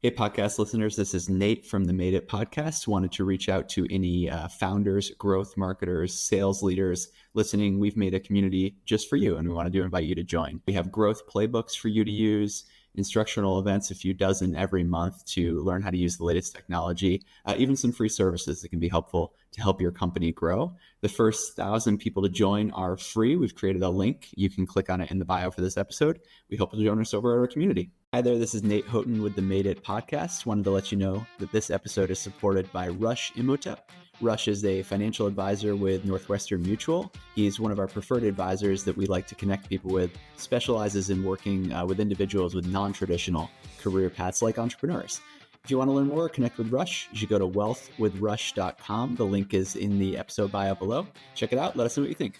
Hey, podcast listeners, this is Nate from the Made It podcast. Wanted to reach out to any founders, growth marketers, sales leaders listening. We've made a community just for you, and we wanted to invite you to join. We have growth playbooks for you to use, instructional events, a few dozen every month to learn how to use the latest technology, even some free services that can be helpful to help your company grow. The first 1,000 people to join are free. We've created a link. You can click on it in the bio for this episode. We hope you'll join us over at our community. Hi there, this is Nate Houghton with the Made It podcast. Wanted to let you know that this episode is supported by Rush Imhotep. Rush is a financial advisor with Northwestern Mutual. He's one of our preferred advisors that we like to connect people with, specializes in working with individuals with non-traditional career paths like entrepreneurs. If you want to learn more or connect with Rush, you should go to wealthwithrush.com. The link is in the episode bio below. Check it out. Let us know what you think.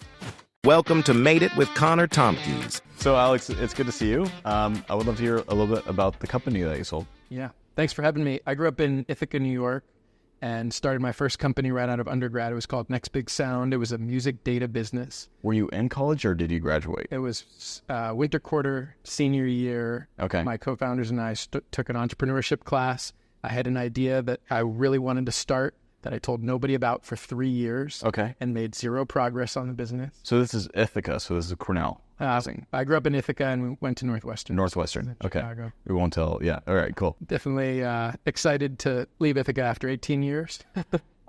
Welcome to Made It with Connor Tompkins. So, Alex, it's good to see you. I would love to hear a little bit about the company that you sold. Yeah, thanks for having me. I grew up in Ithaca, New York, and started my first company right out of undergrad. It was called Next Big Sound. It was a music data business. Were you in college or did you graduate? It was winter quarter, senior year. Okay. My co-founders and I took an entrepreneurship class. I had an idea that I really wanted to start that I told nobody about for 3 years. Okay. And made zero progress on the business. So this is Ithaca. So this is Cornell. I grew up in Ithaca and we went to Northwestern. Okay. Chicago. We won't tell. Yeah. All right, cool. Definitely excited to leave Ithaca after 18 years.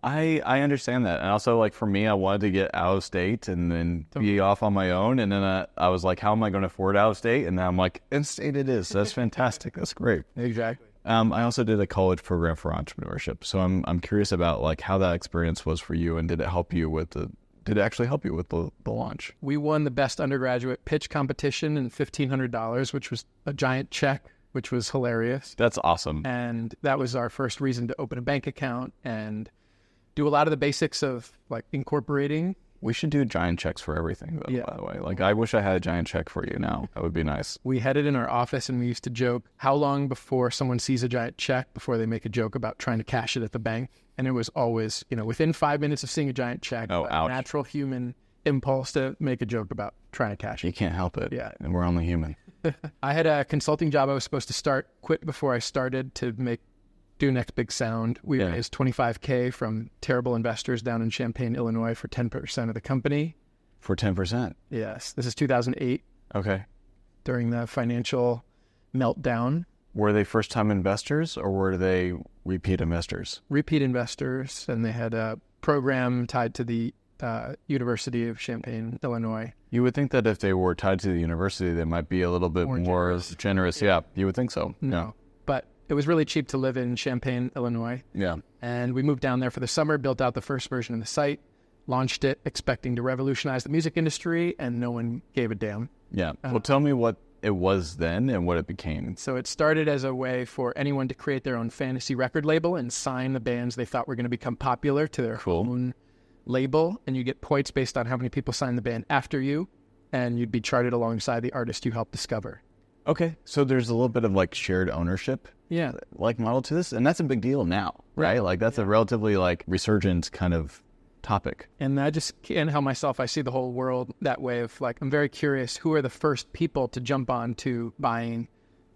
I understand that. And also, like, for me, I wanted to get out of state and then be off on my own. And then I was like, how am I going to afford out of state? And now I'm like, in state it is. That's fantastic. That's great. Exactly. I also did a college program for entrepreneurship. So I'm curious about like how that experience was for you, and did it actually help you with the launch? We won the best undergraduate pitch competition in $1,500, which was a giant check, which was hilarious. That's awesome. And that was our first reason to open a bank account and do a lot of the basics of like incorporating. We should do giant checks for everything, though, by the way. Like, I wish I had a giant check for you now. That would be nice. We had it in our office, and we used to joke, how long before someone sees a giant check before they make a joke about trying to cash it at the bank? And it was always, within 5 minutes of seeing a giant check, a natural human impulse to make a joke about trying to cash it. You can't help it. Yeah. And we're only human. I had a consulting job I was supposed to quit before I started to do Next Big Sound. We raised $25K from terrible investors down in Champaign, Illinois for 10% of the company. For 10%? Yes. This is 2008. Okay. During the financial meltdown. Were they first-time investors or were they repeat investors? Repeat investors, and they had a program tied to the University of Champaign, Illinois. You would think that if they were tied to the university, they might be a little bit more generous. Yeah, you would think so. No. Yeah. But it was really cheap to live in Champaign, Illinois. Yeah. And we moved down there for the summer, built out the first version of the site, launched it, expecting to revolutionize the music industry, and no one gave a damn. Yeah. Well, tell me what it was then and what it became. So it started as a way for anyone to create their own fantasy record label and sign the bands they thought were going to become popular to their own label. And you get points based on how many people sign the band after you, and you'd be charted alongside the artist you helped discover. Okay, so there's a little bit of like shared ownership, like model to this, and that's a big deal now, right? Like that's a relatively like resurgent kind of topic. And I just can't help myself. I see the whole world that way of like, I'm very curious, who are the first people to jump on to buying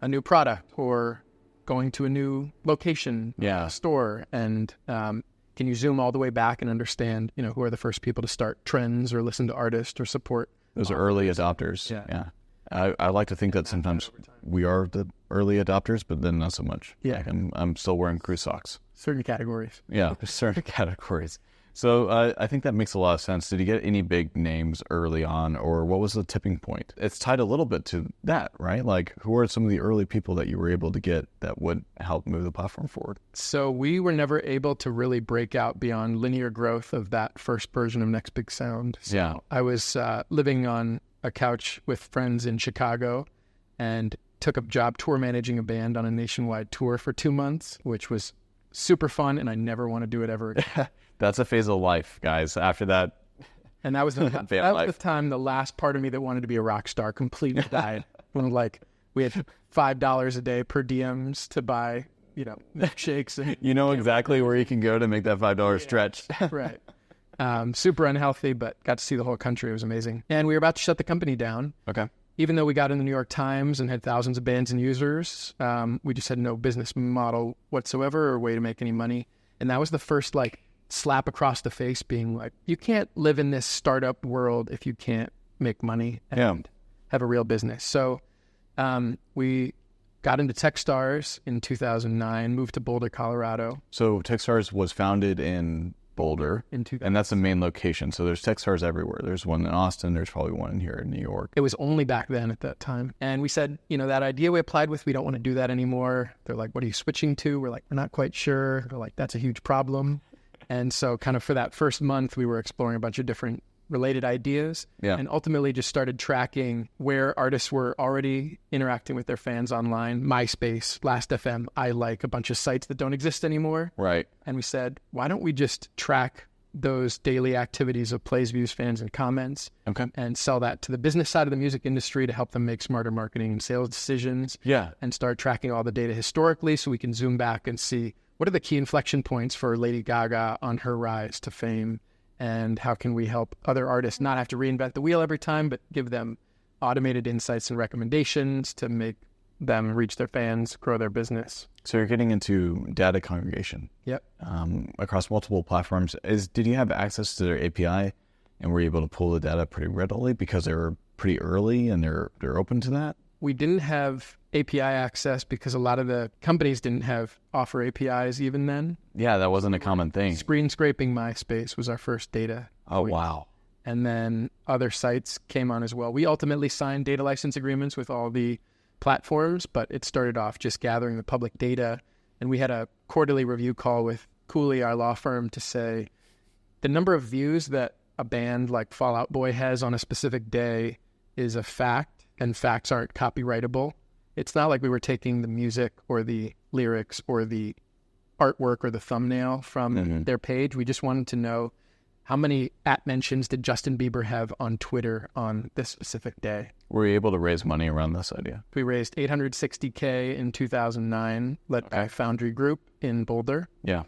a new product or going to a new location, store, and can you zoom all the way back and understand, who are the first people to start trends or listen to artists or support? Those are early adopters. Yeah. I like to think that sometimes we are the early adopters, but then not so much. Yeah. Like I'm still wearing crew socks. Certain categories. Yeah, certain categories. So I think that makes a lot of sense. Did you get any big names early on, or what was the tipping point? It's tied a little bit to that, right? Like, who are some of the early people that you were able to get that would help move the platform forward? So we were never able to really break out beyond linear growth of that first version of Next Big Sound. So I was living on a couch with friends in Chicago and took a job tour managing a band on a nationwide tour for 2 months, which was super fun, and I never want to do it ever again. That's a phase of life, guys. After that, and that was the time the last part of me that wanted to be a rock star completely died. When we had $5 a day per DMs to buy, milkshakes. And, exactly where you can go to make that $5 stretch. Right. Super unhealthy, but got to see the whole country. It was amazing. And we were about to shut the company down. Okay. even though we got in the New York Times and had thousands of bands and users, we just had no business model whatsoever or way to make any money. And that was the first like slap across the face, being like, you can't live in this startup world if you can't make money and have a real business. So we got into Techstars in 2009, moved to Boulder, Colorado. So Techstars was founded in Boulder, and that's the main location. So there's Techstars everywhere. There's one in Austin. There's probably one in here in New York. It was only back then at that time. And we said, that idea we applied with, we don't want to do that anymore. They're like, what are you switching to? We're like, we're not quite sure. They're like, that's a huge problem. And so kind of for that first month, we were exploring a bunch of different related ideas, and ultimately just started tracking where artists were already interacting with their fans online. MySpace, Last.fm, a bunch of sites that don't exist anymore. Right. And we said, why don't we just track those daily activities of plays, views, fans, and comments, and sell that to the business side of the music industry to help them make smarter marketing and sales decisions, and start tracking all the data historically so we can zoom back and see what are the key inflection points for Lady Gaga on her rise to fame, and how can we help other artists not have to reinvent the wheel every time, but give them automated insights and recommendations to make them reach their fans, grow their business. So you're getting into data congregation. Yep. Across multiple platforms. Did you have access to their API, and were you able to pull the data pretty readily because they were pretty early and they're open to that? We didn't have API access because a lot of the companies didn't offer APIs even then. Yeah, that wasn't a common thing. Screen scraping MySpace was our first data. Oh, wow. And then other sites came on as well. We ultimately signed data license agreements with all the platforms, but it started off just gathering the public data. And we had a quarterly review call with Cooley, our law firm, to say the number of views that a band like Fall Out Boy has on a specific day is a fact, and facts aren't copyrightable. It's not like we were taking the music or the lyrics or the artwork or the thumbnail from their page. We just wanted to know how many @mentions did Justin Bieber have on Twitter on this specific day. Were you able to raise money around this idea? We raised $860K in 2009, led by Foundry Group in Boulder. Yeah.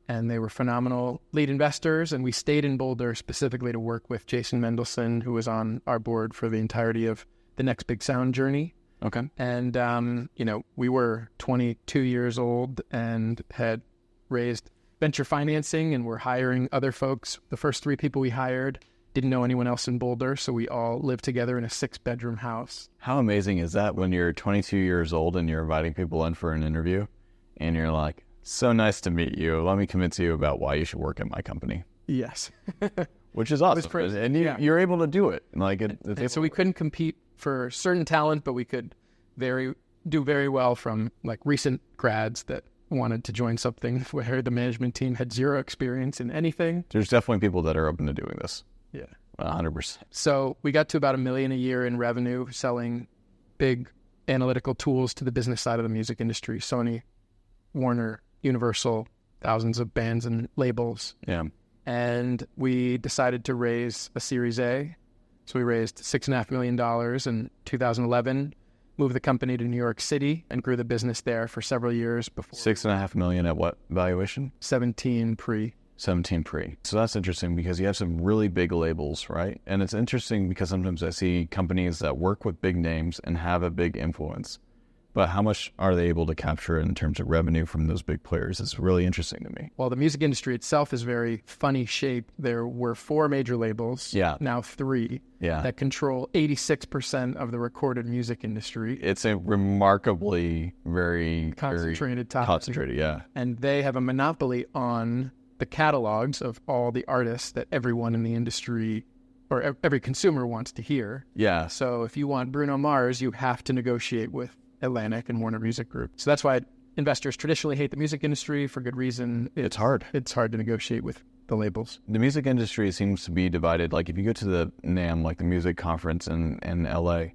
And they were phenomenal lead investors, and we stayed in Boulder specifically to work with Jason Mendelson, who was on our board for the entirety of the Next Big Sound journey. Okay. And, we were 22 years old and had raised venture financing and were hiring other folks. The first 3 people we hired didn't know anyone else in Boulder, so we all lived together in a 6-bedroom house. How amazing is that when you're 22 years old and you're inviting people in for an interview and you're like, so nice to meet you. Let me convince you about why you should work at my company. Yes. Which is awesome. And you're able to do it. So we couldn't compete for certain talent, but we could do very well from like recent grads that wanted to join something where the management team had zero experience in anything. There's definitely people that are open to doing this. Yeah. 100%. So we got to about $1 million a year in revenue selling big analytical tools to the business side of the music industry. Sony, Warner, Universal, thousands of bands and labels. Yeah. And we decided to raise a Series A. So we raised $6.5 million in 2011, moved the company to New York City, and grew the business there for several years before. $6.5 million at what valuation? 17 pre. 17 pre. So that's interesting because you have some really big labels, right? And it's interesting because sometimes I see companies that work with big names and have a big influence. But how much are they able to capture in terms of revenue from those big players? It's really interesting to me. Well, the music industry itself is very funny shaped. There were 4 major labels, now 3, that control 86% of the recorded music industry. It's a remarkably very concentrated topic. Concentrated, yeah. And they have a monopoly on the catalogs of all the artists that everyone in the industry or every consumer wants to hear. Yeah. So if you want Bruno Mars, you have to negotiate with Atlantic and Warner Music Group. So that's why investors traditionally hate the music industry for good reason. It's hard. It's hard to negotiate with the labels. The music industry seems to be divided. Like if you go to the NAMM, like the music conference in LA,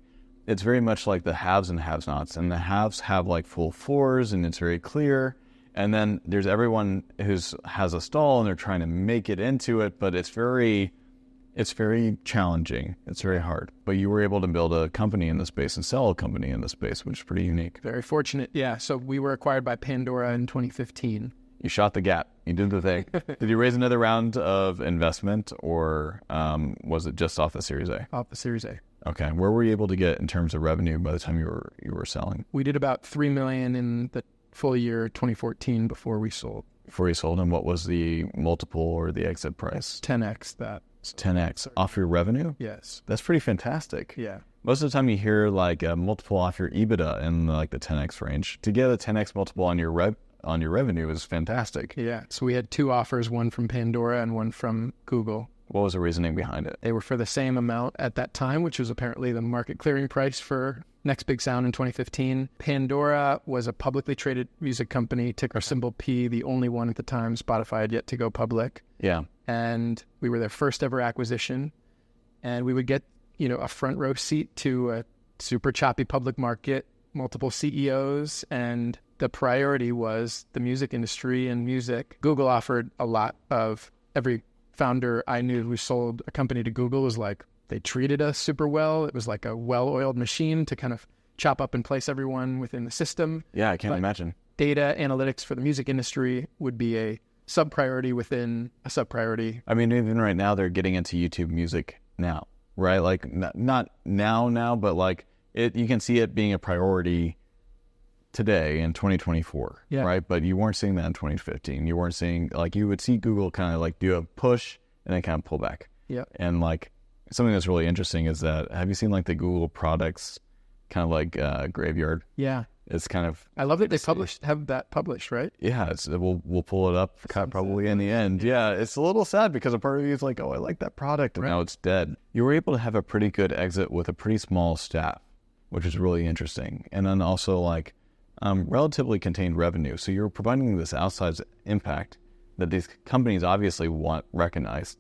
it's very much like the haves and have-nots. And the haves have like full floors and it's very clear. And then there's everyone who has a stall and they're trying to make it into it, but it's very challenging. It's very hard. But you were able to build a company in the space and sell a company in the space, which is pretty unique. Very fortunate. Yeah. So we were acquired by Pandora in 2015. You shot the gap. You did the thing. Did you raise another round of investment or was it just off the Series A? Off the Series A. Okay. Where were you able to get in terms of revenue by the time you were selling? We did about $3 million in the full year 2014 before we sold. Before you sold, and what was the multiple or the exit price? 10x that. It's 10x off your revenue? Yes. That's pretty fantastic. Yeah. Most of the time you hear like a multiple off your EBITDA in like the 10x range. To get a 10x multiple on your revenue is fantastic. Yeah. So we had 2 offers, one from Pandora and one from Google. What was the reasoning behind it? They were for the same amount at that time, which was apparently the market clearing price for Next Big Sound in 2015. Pandora was a publicly traded music company, ticker symbol P, the only one at the time. Spotify had yet to go public. Yeah. And we were their first ever acquisition. And we would get, a front row seat to a super choppy public market, multiple CEOs, and the priority was the music industry and music. Google offered a lot of every founder I knew who sold a company to Google was like, they treated us super well. It was like a well-oiled machine to kind of chop up and place everyone within the system. Yeah, I can't imagine. Data analytics for the music industry would be a sub-priority within a sub-priority. I mean, even right now, they're getting into YouTube music now, right? Like, not now, but like, you can see it being a priority today in 2024, right? But you weren't seeing that in 2015. You weren't seeing, like, you would see Google kind of like do a push and then kind of pull back. Yeah. And like, something that's really interesting is that, have you seen like the Google products kind of like graveyard? Yeah. It's kind of... I love that they have that published, right? Yeah, we'll pull it up probably in the end. Yeah, it's a little sad because a part of you is like, oh, I like that product, and now it's dead. You were able to have a pretty good exit with a pretty small staff, which is really interesting. And then also like relatively contained revenue. So you're providing this outsized impact that these companies obviously want recognized,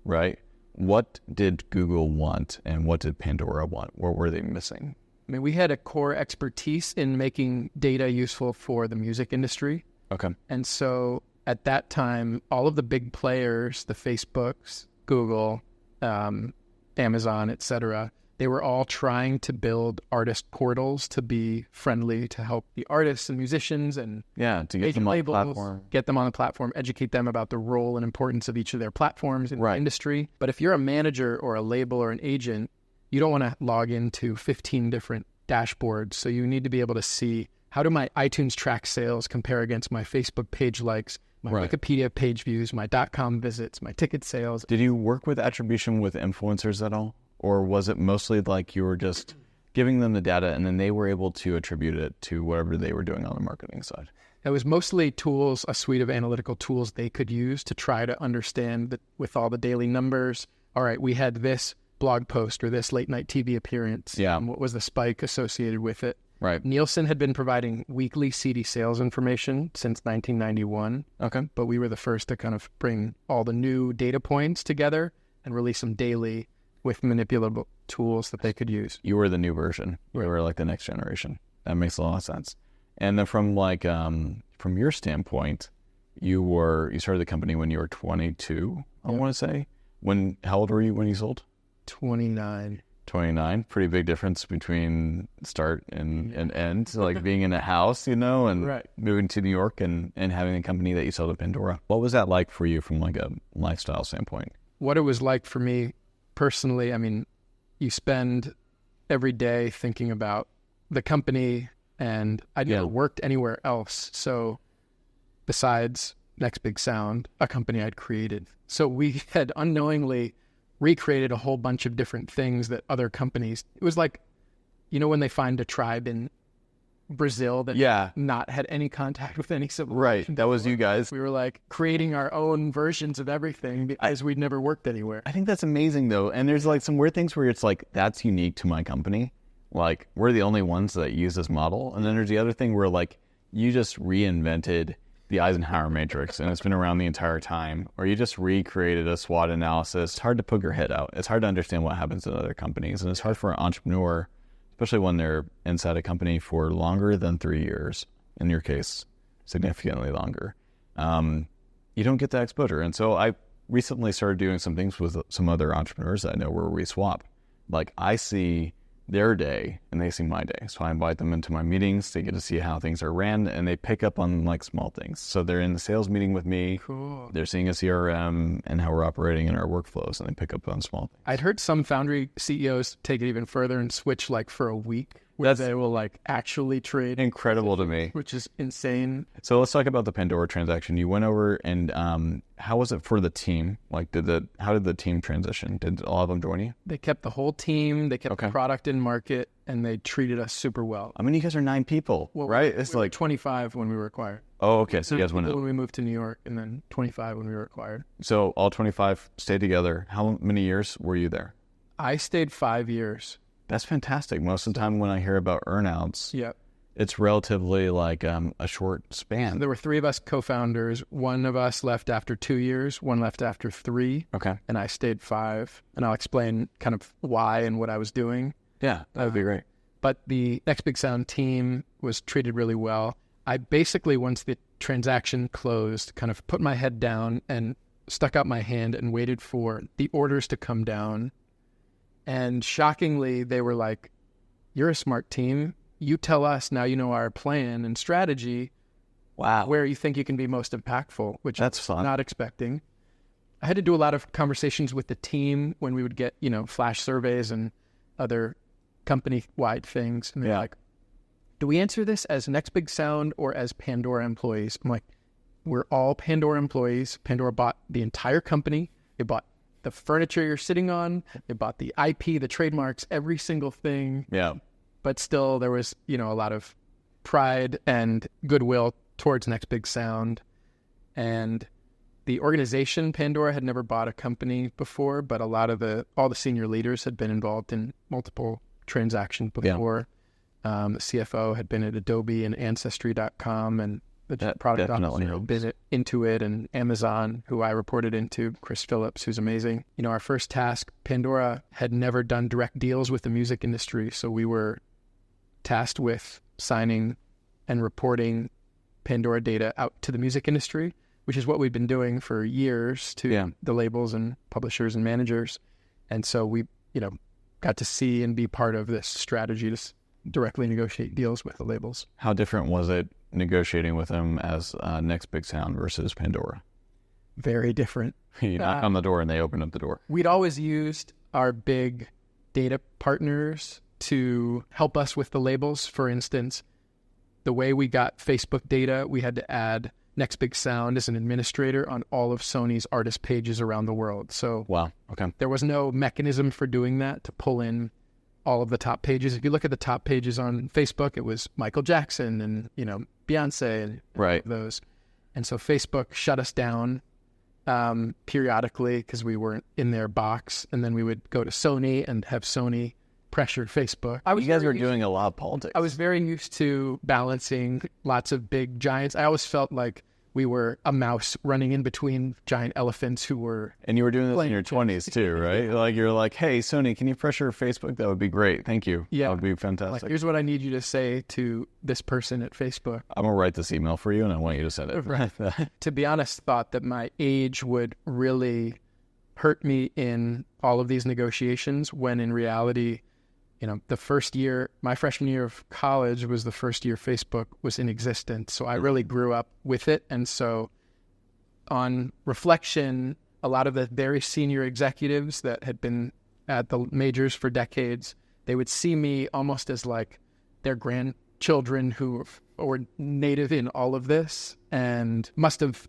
right? What did Google want and what did Pandora want? What were they missing? I mean, we had a core expertise in making data useful for the music industry. Okay. And so at that time, all of the big players, the Facebooks, Google, Amazon, et cetera, they were all trying to build artist portals to be friendly, to help the artists and musicians and to get them on the platform. Get them on the platform, educate them about the role and importance of each of their platforms in the industry. But if you're a manager or a label or an agent, you don't want to log into 15 different dashboards. So you need to be able to see, how do my iTunes track sales compare against my Facebook page likes, my Wikipedia page views, my .com visits, my ticket sales. Did you work with attribution with influencers at all? Or was it mostly like you were just giving them the data and then they were able to attribute it to whatever they were doing on the marketing side? It was mostly tools, a suite of analytical tools they could use to try to understand that with all the daily numbers, all right, we had this blog post or this late night TV appearance. Yeah. What was the spike associated with it? Right. Nielsen had been providing weekly CD sales information since 1991. Okay. But we were the first to kind of bring all the new data points together and release them daily with manipulable tools that they could use. You were the new version. You were like the next generation. That makes a lot of sense. And then from like, from your standpoint, you started the company when you were 22, I want to say. How old were you when you sold? 29. 29. Pretty big difference between start and end. So like being in a house, and moving to New York and having a company that you sold to Pandora. What was that like for you from like a lifestyle standpoint? What it was like for me personally, I mean, you spend every day thinking about the company, and I'd never worked anywhere else. So besides Next Big Sound, a company I'd created. So we had unknowingly recreated a whole bunch of different things that other companies, it was like, when they find a tribe in Brazil that not had any contact with any civilization. Right, that was you guys. We were like creating our own versions of everything because we'd never worked anywhere. I think that's amazing though. And there's like some weird things where it's like, that's unique to my company. Like we're the only ones that use this model. And then there's the other thing where like you just reinvented the Eisenhower matrix and it's been around the entire time, or you just recreated a SWOT analysis. It's hard to poke your head out. It's hard to understand what happens in other companies. And it's hard for an entrepreneur, especially when they're inside a company for longer than 3 years, in your case, significantly longer. You don't get that exposure. And so I recently started doing some things with some other entrepreneurs that I know where we swap. Like I see their day and they see my day. So I invite them into my meetings. They get to see how things are ran, and they pick up on like small things. So they're in the sales meeting with me. Cool. They're seeing a CRM and how we're operating in our workflows, and they pick up on small things. I'd heard some foundry CEOs take it even further and switch like for a week where they will like actually trade. Incredible to me. Which is insane. So let's talk about the Pandora transaction. You went over, and how was it for the team? Like, how did the team transition? Did all of them join you? They kept the whole team. They kept the product in market, and they treated us super well. I mean, you guys are 9 people, right? It's we were like 25 when we were acquired. Oh, okay. So you guys went when we moved to New York, and then 25 when we were acquired. So all 25 stayed together. How many years were you there? I stayed 5 years. That's fantastic. Most of the time when I hear about earnouts, it's relatively like a short span. So there were 3 of us co-founders. One of us left after 2 years. One left after 3. Okay. And I stayed 5. And I'll explain kind of why and what I was doing. Yeah, that would be great. But the Next Big Sound team was treated really well. I basically, once the transaction closed, kind of put my head down and stuck out my hand and waited for the orders to come down. And shockingly, they were like, "You're a smart team. You tell us, now you know our plan and strategy. Wow. Where you think you can be most impactful," which that's fun. Not expecting. I had to do a lot of conversations with the team when we would get, flash surveys and other company-wide things. And they're like, "Do we answer this as Next Big Sound or as Pandora employees?" I'm like, "We're all Pandora employees. Pandora bought the entire company. They bought the furniture you're sitting on. They bought the IP, the trademarks, every single thing." Yeah. But still, there was, a lot of pride and goodwill towards Next Big Sound. And the organization, Pandora, had never bought a company before, but all the senior leaders had been involved in multiple transactions before. Yeah. The CFO had been at Adobe and Ancestry.com, and the product officer had been at Intuit and Amazon, who I reported into, Chris Phillips, who's amazing. Our first task, Pandora had never done direct deals with the music industry, so we were tasked with signing and reporting Pandora data out to the music industry, which is what we've been doing for years to the labels and publishers and managers. And so we, got to see and be part of this strategy to directly negotiate deals with the labels. How different was it negotiating with them as Next Big Sound versus Pandora? Very different. You knock on the door and they open up the door. We'd always used our big data partners to help us with the labels. For instance, the way we got Facebook data, we had to add Next Big Sound as an administrator on all of Sony's artist pages around the world. So wow, okay. There was no mechanism for doing that to pull in all of the top pages. If you look at the top pages on Facebook, it was Michael Jackson and, Beyonce and those. And so Facebook shut us down periodically because we weren't in their box. And then we would go to Sony and have Sony pressure Facebook. You guys were doing a lot of politics. I was very used to balancing lots of big giants. I always felt like we were a mouse running in between giant elephants who were... And you were doing this in your 20s too, right? Like you're like, "Hey, Sony, can you pressure Facebook? That would be great. Thank you. Yeah. That would be fantastic. Like, here's what I need you to say to this person at Facebook." I'm going to write this email for you and I want you to send it. Right. To be honest, thought that my age would really hurt me in all of these negotiations when in reality... the first year, my freshman year of college was the first year Facebook was in existence. So I really grew up with it. And so on reflection, a lot of the very senior executives that had been at the majors for decades, they would see me almost as like their grandchildren who were native in all of this and must have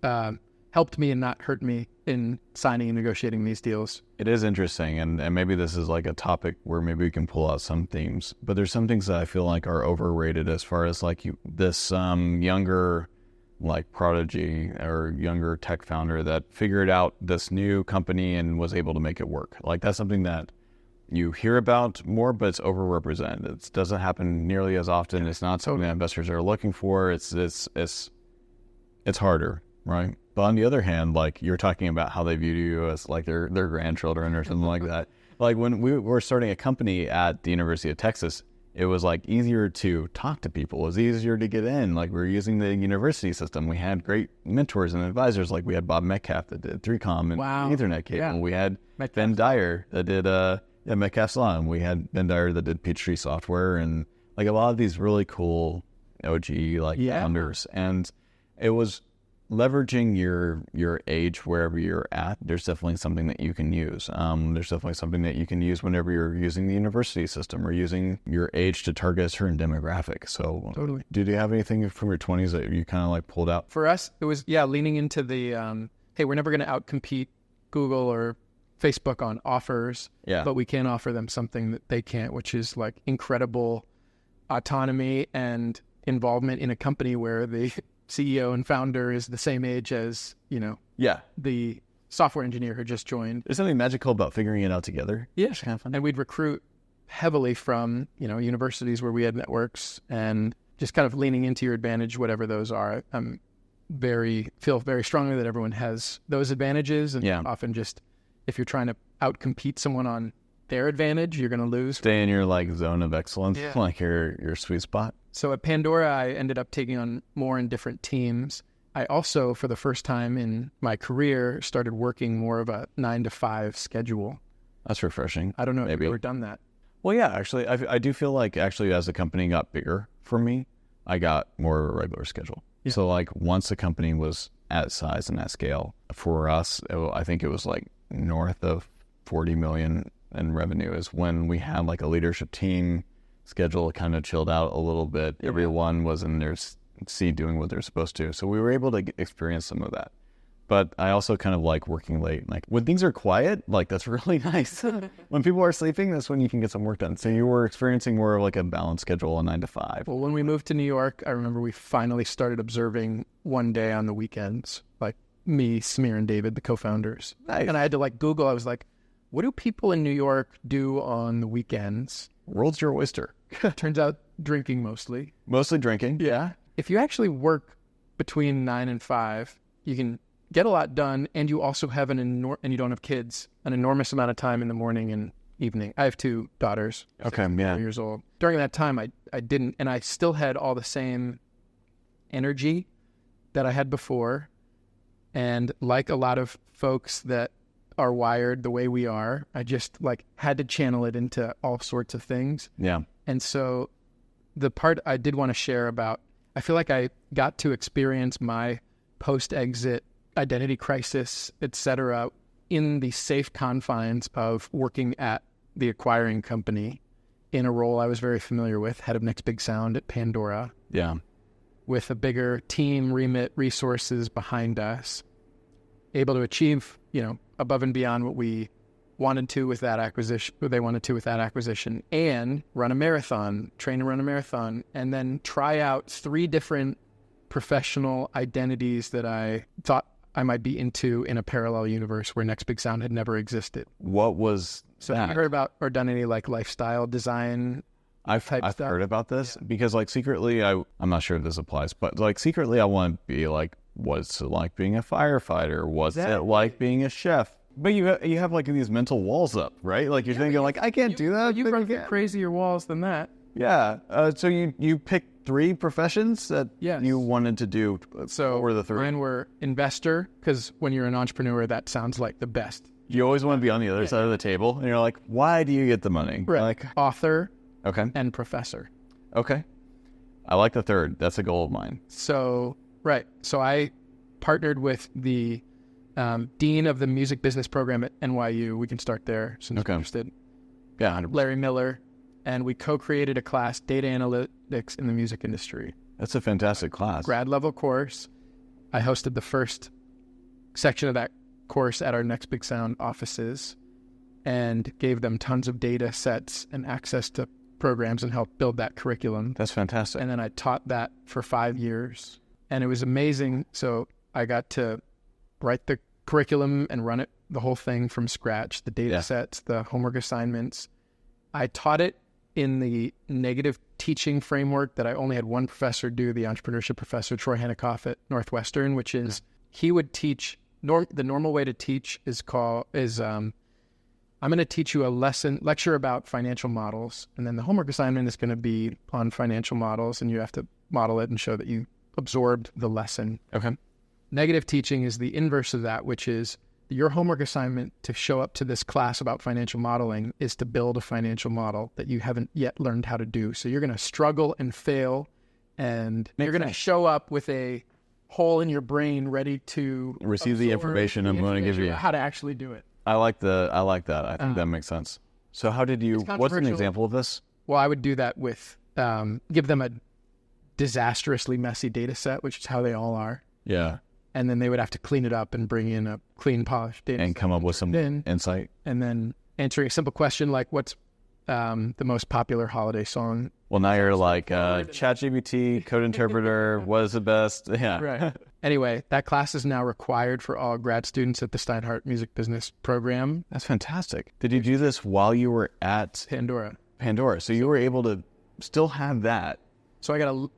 helped me and not hurt me in signing and negotiating these deals. It is interesting, and maybe this is like a topic where maybe we can pull out some themes, but there's some things that I feel like are overrated as far as like this younger like prodigy or younger tech founder that figured out this new company and was able to make it work. Like that's something that you hear about more, but it's overrepresented. It doesn't happen nearly as often. It's not something that investors are looking for. It's harder, right? But on the other hand, like you're talking about how they view you as like their grandchildren or something like that. Like when we were starting a company at the University of Texas, it was like easier to talk to people. It was easier to get in. Like we were using the university system. We had great mentors and advisors. Like we had Bob Metcalf that did 3Com and Ethernet cable. Yeah. We had Ben Dyer that did Yeah, Metcalf we had Vendire that did Peachtree Software, and like a lot of these really cool OG founders. And it was leveraging your age wherever you're at. There's definitely something that you can use. There's definitely something that you can use whenever you're using the university system or using your age to target a certain demographic. So totally. Did you have anything from your 20s that you kind of like pulled out? For us, it was, leaning into the, hey, we're never going to outcompete Google or Facebook on offers, but we can offer them something that they can't, which is like incredible autonomy and involvement in a company where the CEO and founder is the same age as, the software engineer who just joined. There's something magical about figuring it out together. Yeah. Kind of fun. And we'd recruit heavily from, universities where we had networks, and just kind of leaning into your advantage, whatever those are. Feel very strongly that everyone has those advantages, and often just if you're trying to outcompete someone on their advantage, you're going to lose. Stay in your like zone of excellence, like your sweet spot. So at Pandora, I ended up taking on more in different teams. I also, for the first time in my career, started working more of a 9-to-5 schedule. That's refreshing. I don't know if you've ever done that. Well, yeah, actually, I do feel like actually as the company got bigger for me, I got more of a regular schedule. Yeah. So like once the company was at size and at scale, for us, I think it was like north of 40 million in revenue is when we had like a leadership team. Schedule kind of chilled out a little bit. Yeah. Everyone was in their seat doing what they're supposed to. So we were able to experience some of that. But I also kind of like working late. Like when things are quiet, like that's really nice. When people are sleeping, that's when you can get some work done. So you were experiencing more of like a balanced schedule, a 9-to-5. Well, when we moved to New York, I remember we finally started observing one day on the weekends, like me, Samir, and David, the co-founders. Nice. And I had to like Google. I was like, what do people in New York do on the weekends? World's your oyster. Turns out drinking mostly. Mostly drinking. Yeah. If you actually work between 9 and 5, you can get a lot done, and you also have and you don't have kids, an enormous amount of time in the morning and evening. I have 2 daughters. Okay, yeah. 4 years old. During that time, I didn't, and I still had all the same energy that I had before. And like a lot of folks that are wired the way we are, I just like had to channel it into all sorts of things. Yeah. And so the part I did want to share about, I feel like I got to experience my post-exit identity crisis, etc., in the safe confines of working at the acquiring company in a role I was very familiar with, head of Next Big Sound at Pandora. Yeah. With a bigger team, remit, resources behind us, able to achieve, above and beyond what we wanted to with that acquisition, what they wanted to with that acquisition, and run a marathon, train to run a marathon, and then try out 3 different professional identities that I thought I might be into in a parallel universe where Next Big Sound had never existed. What was that? Have you heard about or done any like lifestyle design I've heard about this because like secretly, I'm not sure if this applies, but like secretly I want to be like, what's it like being a firefighter? What's it like being a chef? But you have like these mental walls up, right? Like you're thinking like, I can't do that. You've run crazier walls than that. Yeah. So you picked 3 professions that you wanted to do. So what were the 3? Mine were investor, because when you're an entrepreneur, that sounds like the best. You always want to be on the other side of the table, and you're like, why do you get the money? Right. Like author. Okay. And professor. Okay. I like the 3rd. That's a goal of mine. So I partnered with the dean of the music business program at NYU. We can start there since you're interested. Yeah, 100%. Larry Miller. And we co-created a class, Data Analytics in the Music Industry. That's a fantastic class. Grad level course. I hosted the first section of that course at our Next Big Sound offices and gave them tons of data sets and access to programs and helped build that curriculum. That's fantastic. And then I taught that for 5 years. And it was amazing. So I got to write the curriculum and run it, the whole thing from scratch, the data sets, the homework assignments. I taught it in the negative teaching framework that I only had one professor do, the entrepreneurship professor, Troy Hanikoff at Northwestern, which is he would teach, the normal way to teach is I'm going to teach you a lecture about financial models, and then the homework assignment is going to be on financial models, and you have to model it and show that you absorbed the lesson. Okay. Negative teaching is the inverse of that, which is your homework assignment to show up to this class about financial modeling is to build a financial model that you haven't yet learned how to do. So you're going to struggle and fail, and you're going to show up with a hole in your brain ready to receive the information I'm going to give you. How to actually do it. I like that. I think that makes sense. So how did you, what's an example of this? Well, I would do that with, give them a disastrously messy data set, which is how they all are. Yeah. And then they would have to clean it up and bring in a clean, polished data and come up with some insight. And then answering a simple question like, what's the most popular holiday song? Well, now you're like, ChatGPT, code interpreter, what is the best? Yeah. Right. Anyway, that class is now required for all grad students at the Steinhardt Music Business Program. That's fantastic. Did you do this while you were at Pandora? So you were able to still have that. So I got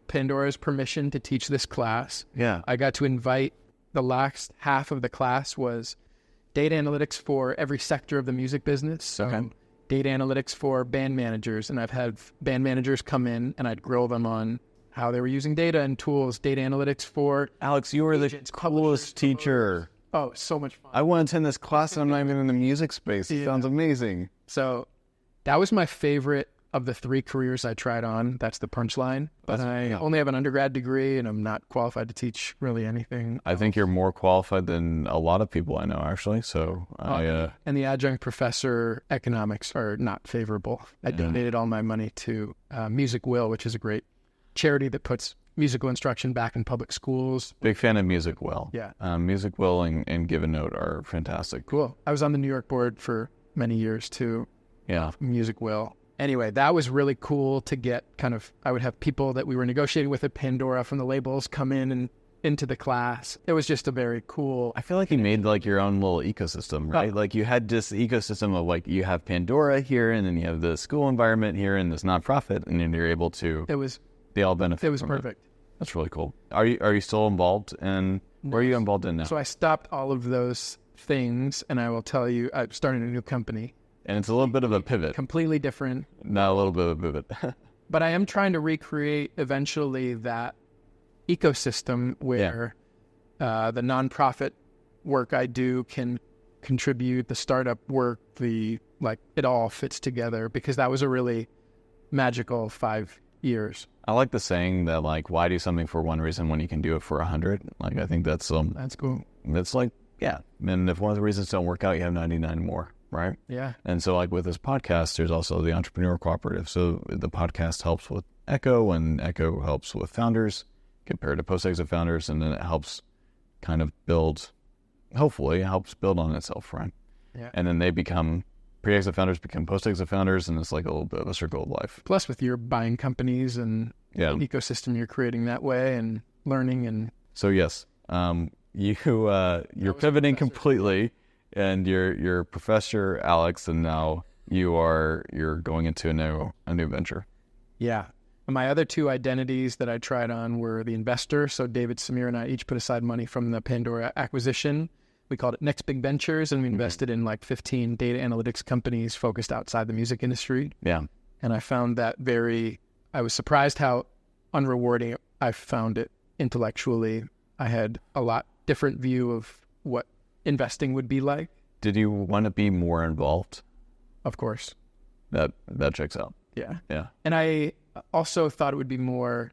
Pandora's permission to teach this class. Yeah. I got to invite, the last half of the class was data analytics for every sector of the music business. So data analytics for band managers. And I've had band managers come in and I'd grill them on how they were using data and tools. Data analytics for Alex, you were the coolest teacher. Oh, so much fun. I want to attend this class and I'm not even in the music space. It sounds amazing. So that was my favorite of the 3 careers I tried on. That's the punchline. But I only have an undergrad degree and I'm not qualified to teach really anything. I think you're more qualified than a lot of people I know, actually. So and the adjunct professor economics are not favorable. I donated all my money to Music Will, which is a great charity that puts musical instruction back in public schools. Big fan of Music Will. Yeah. Music Will and Give a Note are fantastic. Cool. I was on the New York board for many years too. Yeah. Music Will. Anyway, that was really cool to get I would have people that we were negotiating with at Pandora from the labels come in and into the class. It was just a very cool. I feel like you made like your own little ecosystem, right? Like you had this ecosystem of like you have Pandora here and then you have the school environment here and this nonprofit and then you're able to. They all benefit. It was perfect. That's really cool. Are you still involved in? Where are you involved in now? So I stopped all of those things, and I will tell you, I started a new company. And it's a little bit of a pivot. Completely different. Not a little bit of a pivot. But I am trying to recreate eventually that ecosystem where the nonprofit work I do can contribute, the startup work, it all fits together, because that was a really magical 5 years. I like the saying that like, why do something for one reason when you can do it for 100? Like, I think that's cool. That's like, yeah. And if one of the reasons don't work out, you have 99 more, right? Yeah. And so like with this podcast, there's also the Entrepreneur Cooperative. So the podcast helps with Echo, and Echo helps with founders compared to post-exit founders. And then it helps kind of hopefully helps build on itself, right? Yeah. And then they become pre-exit founders become post-exit founders, and it's like a little bit of a circle of life. Plus with your buying companies and the ecosystem you're creating that way and learning. And so yes, you're pivoting completely, and you're Professor Alex, and now you're going into a new venture. Yeah. And my other 2 identities that I tried on were the investor. So David, Samir, and I each put aside money from the Pandora acquisition. We called it Next Big Ventures, and we invested in like 15 data analytics companies focused outside the music industry. Yeah. And I found that I was surprised how unrewarding I found it intellectually. I had a lot different view of what investing would be like. Did you want to be more involved? Of course. That checks out. Yeah. Yeah. And I also thought it would be more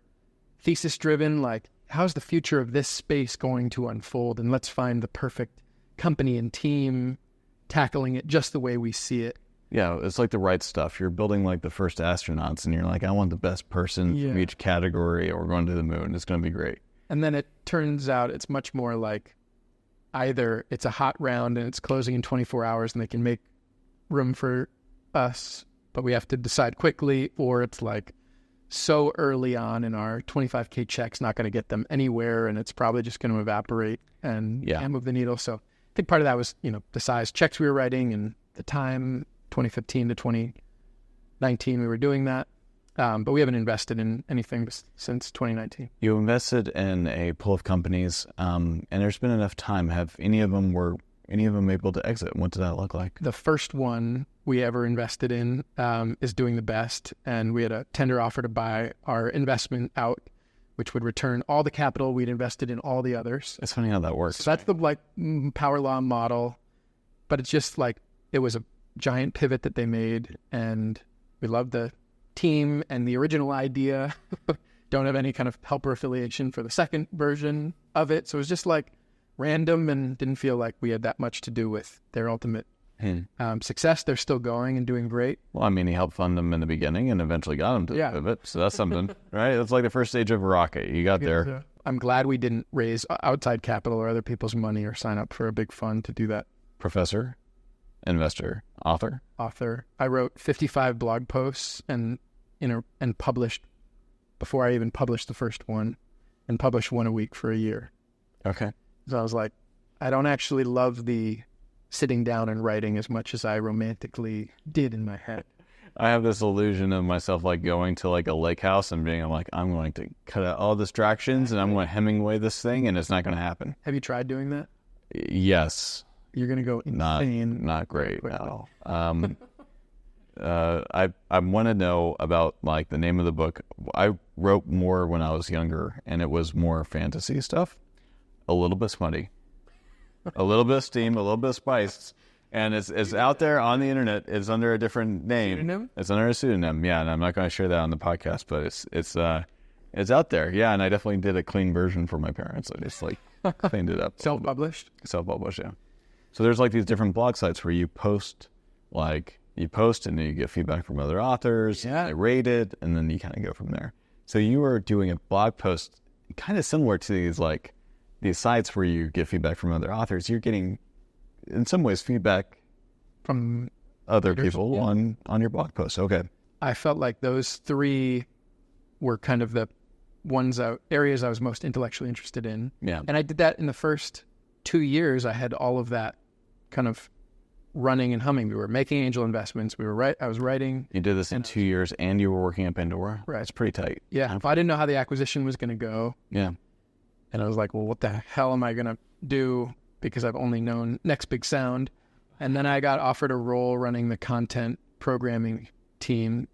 thesis driven, like how's the future of this space going to unfold? And let's find the perfect company and team tackling it just the way we see it. Yeah, it's like the right stuff. You're building like the first astronauts, and you're like, I want the best person from each category, or we're going to the moon. It's going to be great. And then it turns out it's much more like either it's a hot round and it's closing in 24 hours and they can make room for us, but we have to decide quickly, or it's like so early on in our 25K check's not going to get them anywhere, and it's probably just going to evaporate and can't move the needle. So I think part of that was, the size checks we were writing and the time, 2015 to 2019, we were doing that. But we haven't invested in anything since 2019. You invested in a pool of companies, and there's been enough time. Have any of them able to exit? What did that look like? The first one we ever invested in is doing the best, and we had a tender offer to buy our investment out which would return all the capital we'd invested in all the others. It's funny how that works. So that's the power law model, but it's just like it was a giant pivot that they made, and we loved the team and the original idea. Don't have any kind of helper affiliation for the second version of it. So it was just like random and didn't feel like we had that much to do with their ultimate success. They're still going and doing great. Well, I mean, he helped fund them in the beginning and eventually got them to pivot. So that's something, right? That's like the first stage of a rocket. You got there. Yeah. I'm glad we didn't raise outside capital or other people's money or sign up for a big fund to do that. Professor, investor, author. I wrote 55 blog posts and published before I even published the first one, and published one a week for a year. Okay. So I was like, I don't actually love the sitting down and writing as much as I romantically did in my head. I have this illusion of myself like going to like a lake house and being like, I'm going to cut out all distractions and I'm going to Hemingway this thing, and it's not going to happen. Have you tried doing that? Yes. You're going to go insane. Not great. No. I want to know about like the name of the book. I wrote more when I was younger, and it was more fantasy stuff, a little bit smutty, a little bit of steam, a little bit of spice, and it's out there on the internet. It's under a different name. Pseudonym? It's under a pseudonym, yeah. And I'm not going to share that on the podcast, but it's out there, yeah. And I definitely did a clean version for my parents. I just like cleaned it up. Self-published, yeah. So there's like these different blog sites where you post and then you get feedback from other authors. Yeah. They rate it, and then you kind of go from there. So you were doing a blog post kind of similar to these sites where you get feedback from other authors. You're getting, in some ways, feedback from other people on your blog post. Okay. I felt like those three were kind of the areas I was most intellectually interested in. Yeah. And I did that in the first 2 years. I had all of that kind of running and humming. We were making angel investments. I was writing. You did this in 2 years, and you were working at Pandora. Right. It's pretty tight. Yeah. If I didn't know how the acquisition was going to go. Yeah. And I was like, well, what the hell am I going to do? Because I've only known Next Big Sound. And then I got offered a role running the content programming team,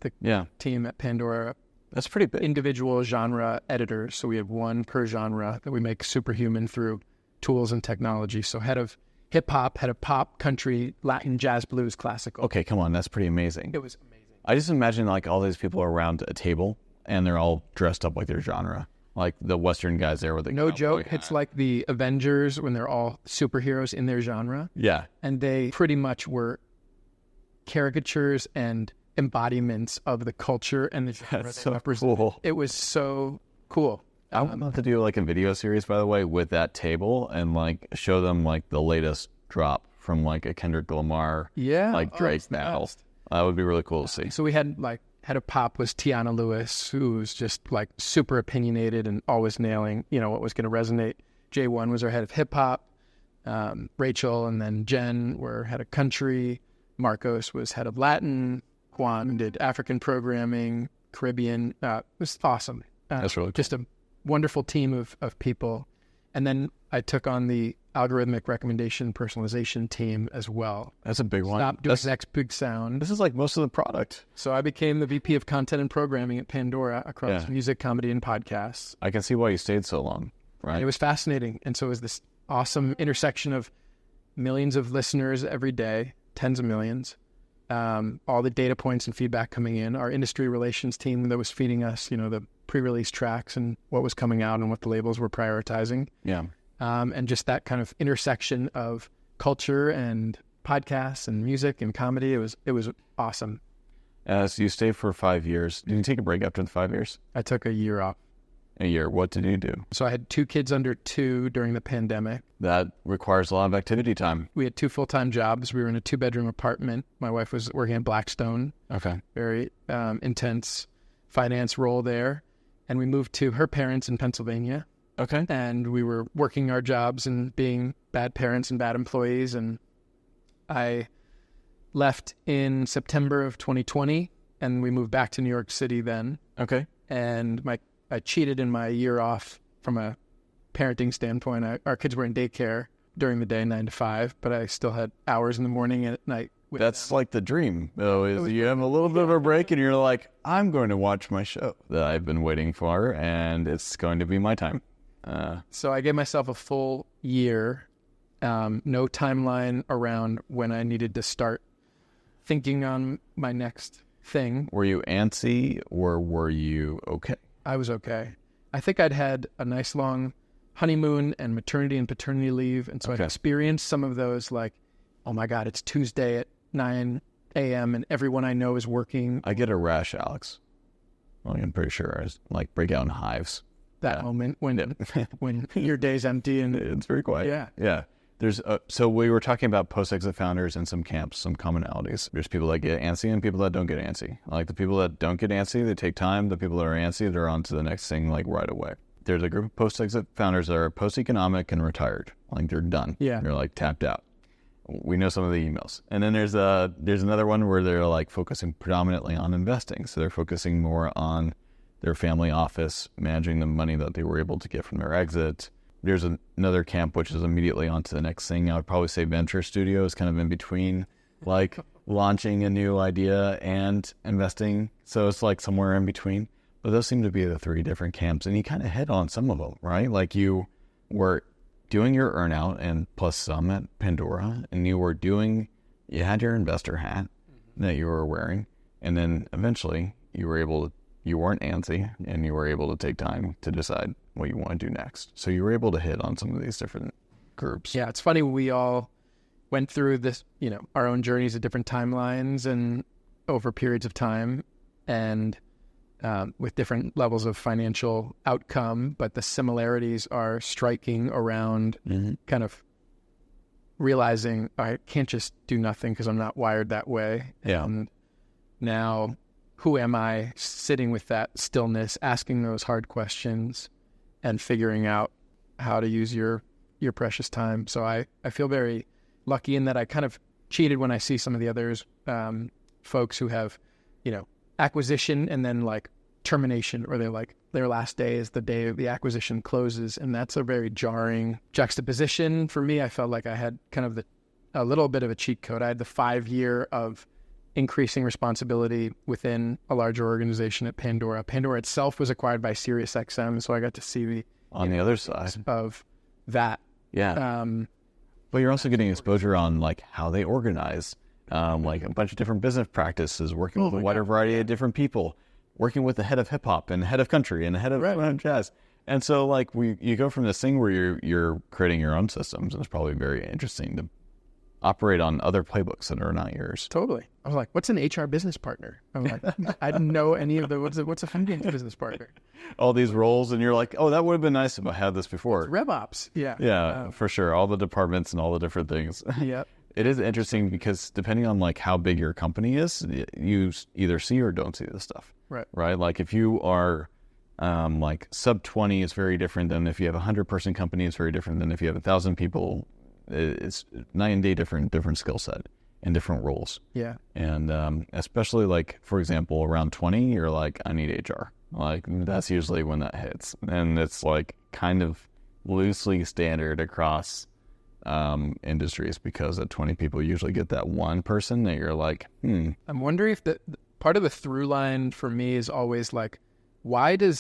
team at Pandora. That's pretty big. Individual genre editors. So we have one per genre that we make superhuman through tools and technology. So head of hip-hop, head of pop, country, Latin, jazz, blues, classical. Okay, come on. That's pretty amazing. It was amazing. I just imagine like all these people around a table, and they're all dressed up like their genre. Like the Western guys there with the no cowboy joke. hat. It's like the Avengers when they're all superheroes in their genre. Yeah. And they pretty much were caricatures and embodiments of the culture and the genre That's they so represented. cool. It was so cool. I would love to do like a video series, by the way, with that table and like show them like the latest drop from like a Kendrick Lamar, like Drake battle. That would be really cool to see. So we had like head of pop was Tiana Lewis, who was just like super opinionated and always nailing, what was going to resonate. J1 was our head of hip hop. Rachel and then Jen were head of country. Marcos was head of Latin. Juan did African programming, Caribbean. It was awesome. That's really cool. Just a wonderful team of people. And then I took on the algorithmic recommendation personalization team as well. That's a big one. Stopped doing Next Big Sound. This is like most of the product. So I became the VP of content and programming at Pandora across music, comedy, and podcasts. I can see why you stayed so long, right? And it was fascinating. And so it was this awesome intersection of millions of listeners every day, tens of millions, all the data points and feedback coming in, our industry relations team that was feeding us, the pre-release tracks and what was coming out and what the labels were prioritizing. Yeah. And just that kind of intersection of culture and podcasts and music and comedy. It was awesome. So you stayed for 5 years. Did you take a break after the 5 years? I took a year off. A year. What did you do? So I had 2 kids under 2 during the pandemic. That requires a lot of activity time. We had 2 full-time jobs. We were in a 2-bedroom apartment. My wife was working at Blackstone. Okay. Very intense finance role there. And we moved to her parents in Pennsylvania. Okay. And we were working our jobs and being bad parents and bad employees. And I left in September of 2020, and we moved back to New York City then. Okay. And I cheated in my year off from a parenting standpoint. Our kids were in daycare during the day, 9 to 5, but I still had hours in the morning and at night That's like the dream, though, is you have a little bit of a break and you're like, I'm going to watch my show that I've been waiting for, and it's going to be my time. So I gave myself a full year, no timeline around when I needed to start thinking on my next thing. Were you antsy or were you okay? I was okay. I think I'd had a nice long honeymoon and maternity and paternity leave, and so I'd experienced some of those, like, oh my God, it's Tuesday at 9 a.m. and everyone I know is working. I get a rash, Alex. Well, I'm pretty sure I like break out in hives. That moment when when your day's empty and it's very quiet. Yeah. There's so we were talking about post-exit founders and some camps, some commonalities. There's people that get antsy and people that don't get antsy. Like the people that don't get antsy, they take time. The people that are antsy, they're on to the next thing like right away. There's a group of post-exit founders that are post-economic and retired. Like they're done. Yeah. They're like tapped out. We know some of the emails. And then there's another one where they're like focusing predominantly on investing. So they're focusing more on their family office, managing the money that they were able to get from their exit. There's another camp which is immediately on to the next thing. I would probably say venture studio is kind of in between, like launching a new idea and investing. So it's like somewhere in between. But those seem to be the three different camps. And you kind of hit on some of them, right? Like you were doing your earnout and plus some at Pandora, and you had your investor hat that you were wearing. And then eventually you weren't antsy and you were able to take time to decide what you want to do next. So you were able to hit on some of these different groups. Yeah, it's funny. We all went through this, our own journeys at different timelines and over periods of time and with different levels of financial outcome, but the similarities are striking around kind of realizing I can't just do nothing because I'm not wired that way. Yeah. And now who am I sitting with that stillness, asking those hard questions and figuring out how to use your precious time. So I feel very lucky in that I kind of cheated when I see some of the others, folks who have, acquisition and then like termination, or they're like their last day is the day of the acquisition closes. And that's a very jarring juxtaposition for me. I felt like I had kind of a little bit of a cheat code. I had the 5 year of increasing responsibility within a larger organization at Pandora. Pandora itself was acquired by SiriusXM, so I got to see the other side of that. Yeah. But you're also getting exposure on like how they organize, like a bunch of different business practices, working with a wider variety of different people, working with the head of hip hop and the head of country and the head of jazz. And so like you go from this thing where you're creating your own systems, and it's probably very interesting to operate on other playbooks that are not yours. Totally. I was like, what's an HR business partner? I'm like, I didn't know any of the, what's a finance business partner? All these roles, and you're like, oh, that would have been nice if I had this before. It's RevOps. Yeah. Yeah, for sure. All the departments and all the different things. Yep. It is interesting because depending on like how big your company is, you either see or don't see this stuff. Right. Like if you are like sub 20, it's very different than if you have a 100-person company. It's very different than if you have 1,000 people. It's night and day different skill set and different roles. Yeah. And especially like, for example, around 20, you're like, I need HR. Like that's usually when that hits. And it's like kind of loosely standard across industries, because at 20 people you usually get that one person that you're like, I'm wondering if the part of the through line for me is always like, how can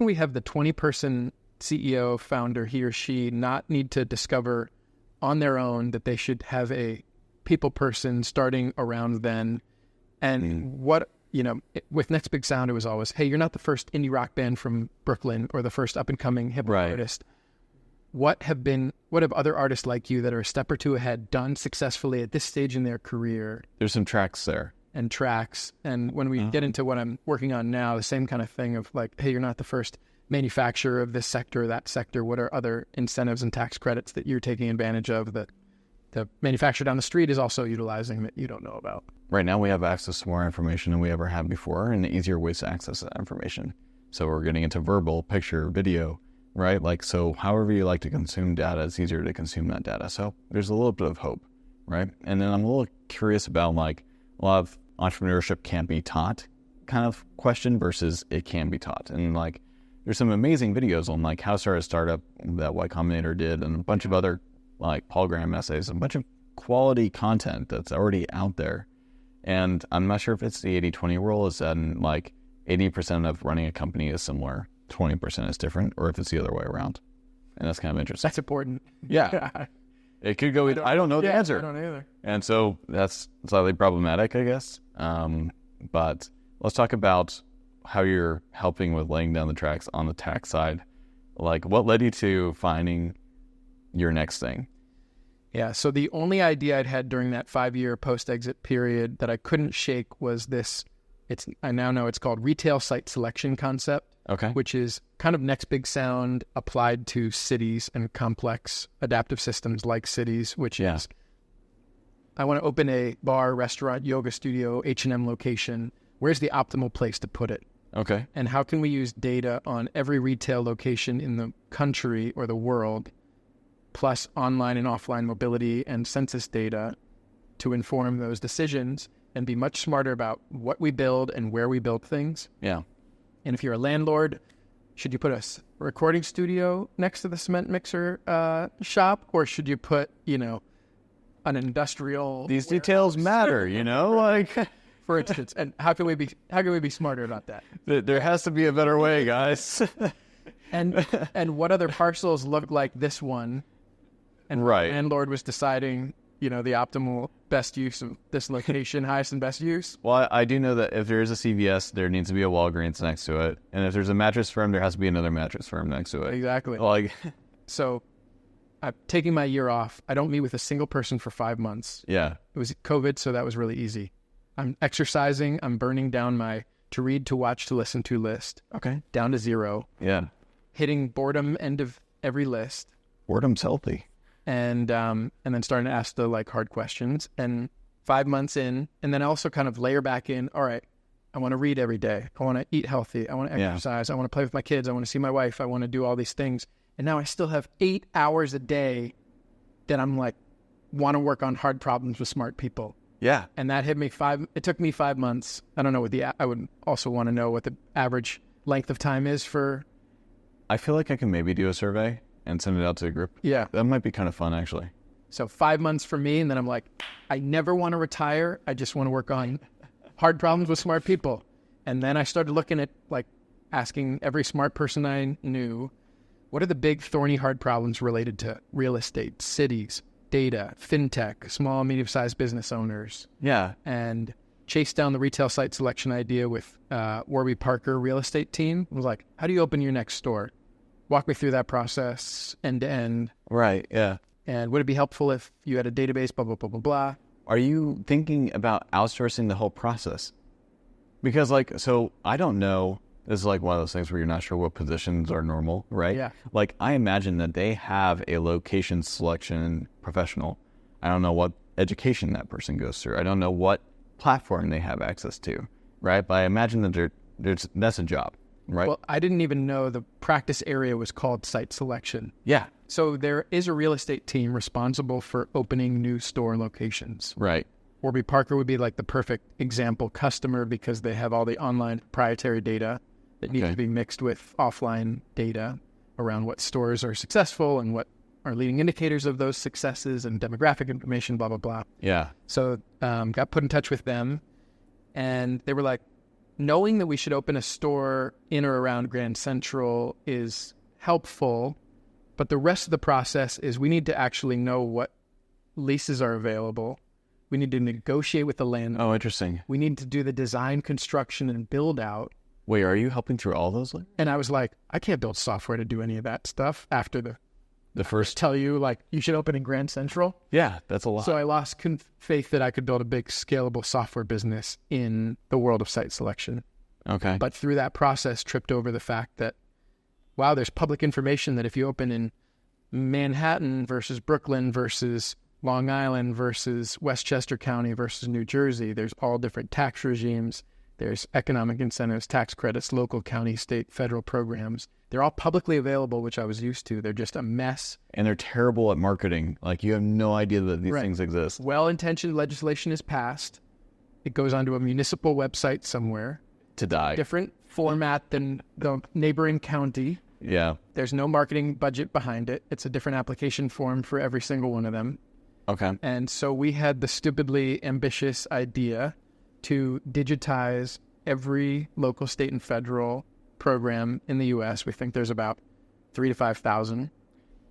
we have the 20-person CEO, founder, he or she not need to discover on their own that they should have a people person starting around then? And what, with Next Big Sound, it was always, hey, you're not the first indie rock band from Brooklyn or the first up and coming hip hop artist. What have other artists like you that are a step or two ahead done successfully at this stage in their career? There's some tracks there. And tracks. And when we get into what I'm working on now, the same kind of thing of like, hey, you're not the first manufacturer of this sector or that sector. What are other incentives and tax credits that you're taking advantage of that the manufacturer down the street is also utilizing that you don't know about? Right now we have access to more information than we ever had before, and easier ways to access that information. So we're getting into verbal, picture, video, right? Like, so however you like to consume data, it's easier to consume that data. So there's a little bit of hope, right? And then I'm a little curious about like a lot of entrepreneurship can't be taught kind of question versus it can be taught. And like, there's some amazing videos on like how to start a startup that Y Combinator did, and a bunch of other like Paul Graham essays, a bunch of quality content that's already out there. And I'm not sure if it's the 80-20 rule, is that like 80% of running a company is similar, 20% is different, or if it's the other way around. And that's kind of interesting. That's important. Yeah. It could go either. I don't know the answer. I don't either. And so that's slightly problematic, I guess. But let's talk about how you're helping with laying down the tracks on the tax side. Like, what led you to finding your next thing? Yeah, so the only idea I'd had during that 5-year post-exit period that I couldn't shake was this, I now know it's called retail site selection concept, which is kind of next big sound applied to cities and complex adaptive systems like cities, which is, I want to open a bar, restaurant, yoga studio, H&M location. Where's the optimal place to put it? Okay. And how can we use data on every retail location in the country or the world, plus online and offline mobility and census data, to inform those decisions and be much smarter about what we build and where we build things? Yeah. And if you're a landlord, should you put a recording studio next to the cement mixer shop, or should you put, an industrial? These details matter, like. For instance, and how can we be smarter about that? There has to be a better way, guys. and what other parcels look like this one? And the landlord was deciding, the optimal best use of this location, highest and best use. Well, I do know that if there is a CVS, there needs to be a Walgreens next to it, and if there's a mattress firm, there has to be another mattress firm next to it. Exactly. So, I'm taking my year off. I don't meet with a single person for 5 months. Yeah. It was COVID, so that was really easy. I'm exercising. I'm burning down my to read, to watch, to listen to list. Okay. Down to 0. Yeah. Hitting boredom end of every list. Boredom's healthy. And then starting to ask the hard questions. And 5 months in, and then I also kind of layer back in, all right, I want to read every day. I want to eat healthy. I want to exercise. I want to play with my kids. I want to see my wife. I want to do all these things. And now I still have 8 hours a day that I'm want to work on hard problems with smart people. Yeah. And that hit me it took me 5 months. I don't know I would also want to know what the average length of time is for. I feel like I can maybe do a survey and send it out to a group. Yeah. That might be kind of fun, actually. So 5 months for me, and then I'm like, I never want to retire. I just want to work on hard problems with smart people. And then I started looking at asking every smart person I knew, what are the big thorny hard problems related to real estate, cities, data, fintech, small, medium-sized business owners. Yeah. And chased down the retail site selection idea with Warby Parker real estate team. It was like, how do you open your next store? Walk me through that process end to end. Right, yeah. And would it be helpful if you had a database, blah, blah, blah, blah, blah. Are you thinking about outsourcing the whole process? Because so I don't know. This is one of those things where you're not sure what positions are normal, right? Yeah. I imagine that they have a location selection professional. I don't know what education that person goes through. I don't know what platform they have access to, right? But I imagine that that's a job, right? Well, I didn't even know the practice area was called site selection. Yeah. So there is a real estate team responsible for opening new store locations. Right. Warby Parker would be the perfect example customer because they have all the online proprietary data that needs to be mixed with offline data around what stores are successful and what are leading indicators of those successes and demographic information, blah, blah, blah. Yeah. So got put in touch with them, and they were like, knowing that we should open a store in or around Grand Central is helpful, but the rest of the process is we need to actually know what leases are available. We need to negotiate with the landlord. Oh, interesting. We need to do the design, construction, and build out. Wait, are you helping through all those? And I was like, I can't build software to do any of that stuff after the first tell you you should open in Grand Central. Yeah, that's a lot. So I lost faith that I could build a big scalable software business in the world of site selection. Okay. But through that process, tripped over the fact that, wow, there's public information that if you open in Manhattan versus Brooklyn versus Long Island versus Westchester County versus New Jersey, there's all different tax regimes. There's economic incentives, tax credits, local, county, state, federal programs. They're all publicly available, which I was used to. They're just a mess. And they're terrible at marketing. You have no idea that these things exist. Well-intentioned legislation is passed. It goes onto a municipal website somewhere. To die. Different format than the neighboring county. Yeah. There's no marketing budget behind it. It's a different application form for every single one of them. Okay. And so we had the stupidly ambitious idea to digitize every local, state, and federal program in the U.S. We think there's about 3,000 to 5,000.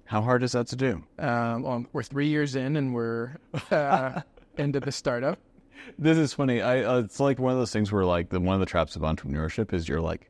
How hard is that to do? Well, we're 3 years in, and we're into the startup. This is funny. It's like one of those things where like one of the traps of entrepreneurship is you're like,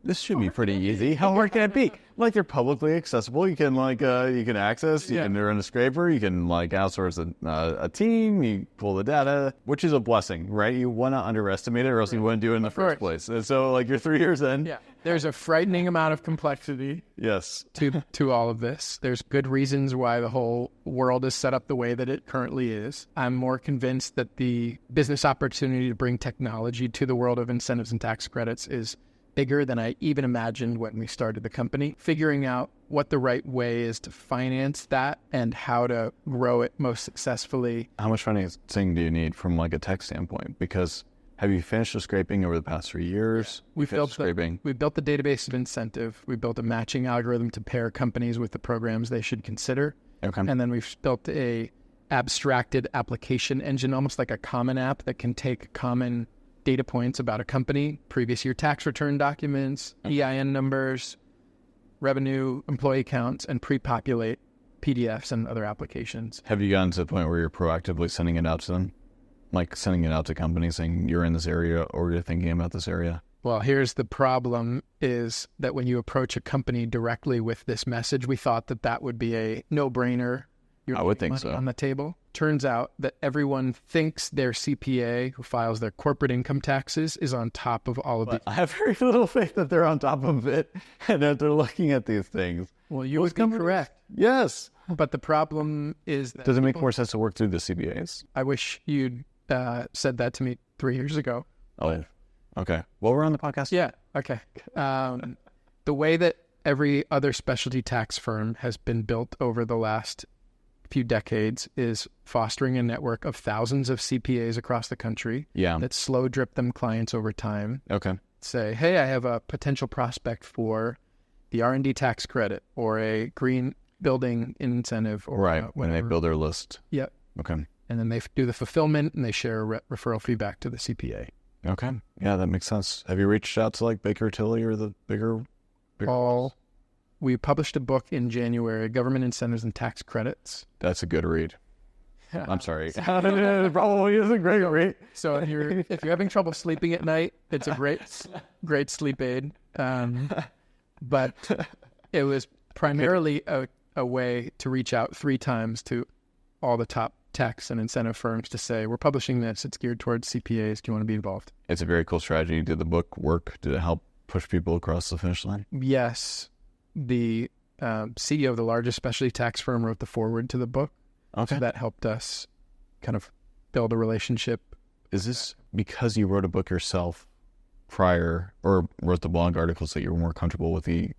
this should be pretty easy. How hard can it be? Like they're publicly accessible. You can you can access. You can run a scraper. You can like outsource a team. You pull the data, which is a blessing, right? You want to underestimate it, or else you wouldn't do it in the first place. And so like you're 3 years in. Yeah, there's a frightening amount of complexity. Yes. To all of this, there's good reasons why the whole world is set up the way that it currently is. I'm more convinced that the business opportunity to bring technology to the world of incentives and tax credits is bigger than I even imagined when we started the company. Figuring out what the right way is to finance that and how to grow it most successfully. How much financing do you need from like a tech standpoint? Because have you finished the scraping over the past 3 years? We built the database of incentive. We built a matching algorithm to pair companies with the programs they should consider. Okay. And then we've built a abstracted application engine, almost like a common app that can take common data points about a company, previous year tax return documents, EIN numbers, revenue, employee counts, and pre-populate PDFs and other applications. Have you gotten to the point where you're proactively sending it out to them? Like sending it out to companies saying you're in this area or you're thinking about this area? Well, here's the problem is that when you approach a company directly with this message, we thought that would be a no-brainer. I would think so. On the table. Turns out that everyone thinks their CPA who files their corporate income taxes is on top of all of these. I have very little faith that they're on top of it and that they're looking at these things. Well, you would be correct. Yes. But the problem is that... Does it make more sense to work through the CPAs? I wish you'd said that to me 3 years ago. Oh, okay. Well, we're on the podcast. Yeah, okay. The way that every other specialty tax firm has been built over the last few decades is fostering a network of thousands of CPAs across the country that slow drip them clients over time. Okay. Say, hey, I have a potential prospect for the R&D tax credit or a green building incentive or right, when they build their list. Yep. Okay. And then they do the fulfillment and they share referral feedback to the CPA. Okay. Yeah, that makes sense. Have you reached out to like Baker Tilly or the bigger all? We published a book in January, Government Incentives and Tax Credits. That's a good read. I'm sorry. It probably is a great read. So if you're having trouble sleeping at night, it's a great sleep aid. But it was primarily a way to reach out 3 times to all the top tax and incentive firms to say, we're publishing this. It's geared towards CPAs. Do you want to be involved? It's a very cool strategy. Did the book work? Did it help push people across the finish line? Yes. The CEO of the largest specialty tax firm wrote the foreword to the book. Okay. So that helped us kind of build a relationship. Is this because you wrote a book yourself prior or wrote the blog articles that you were more comfortable with the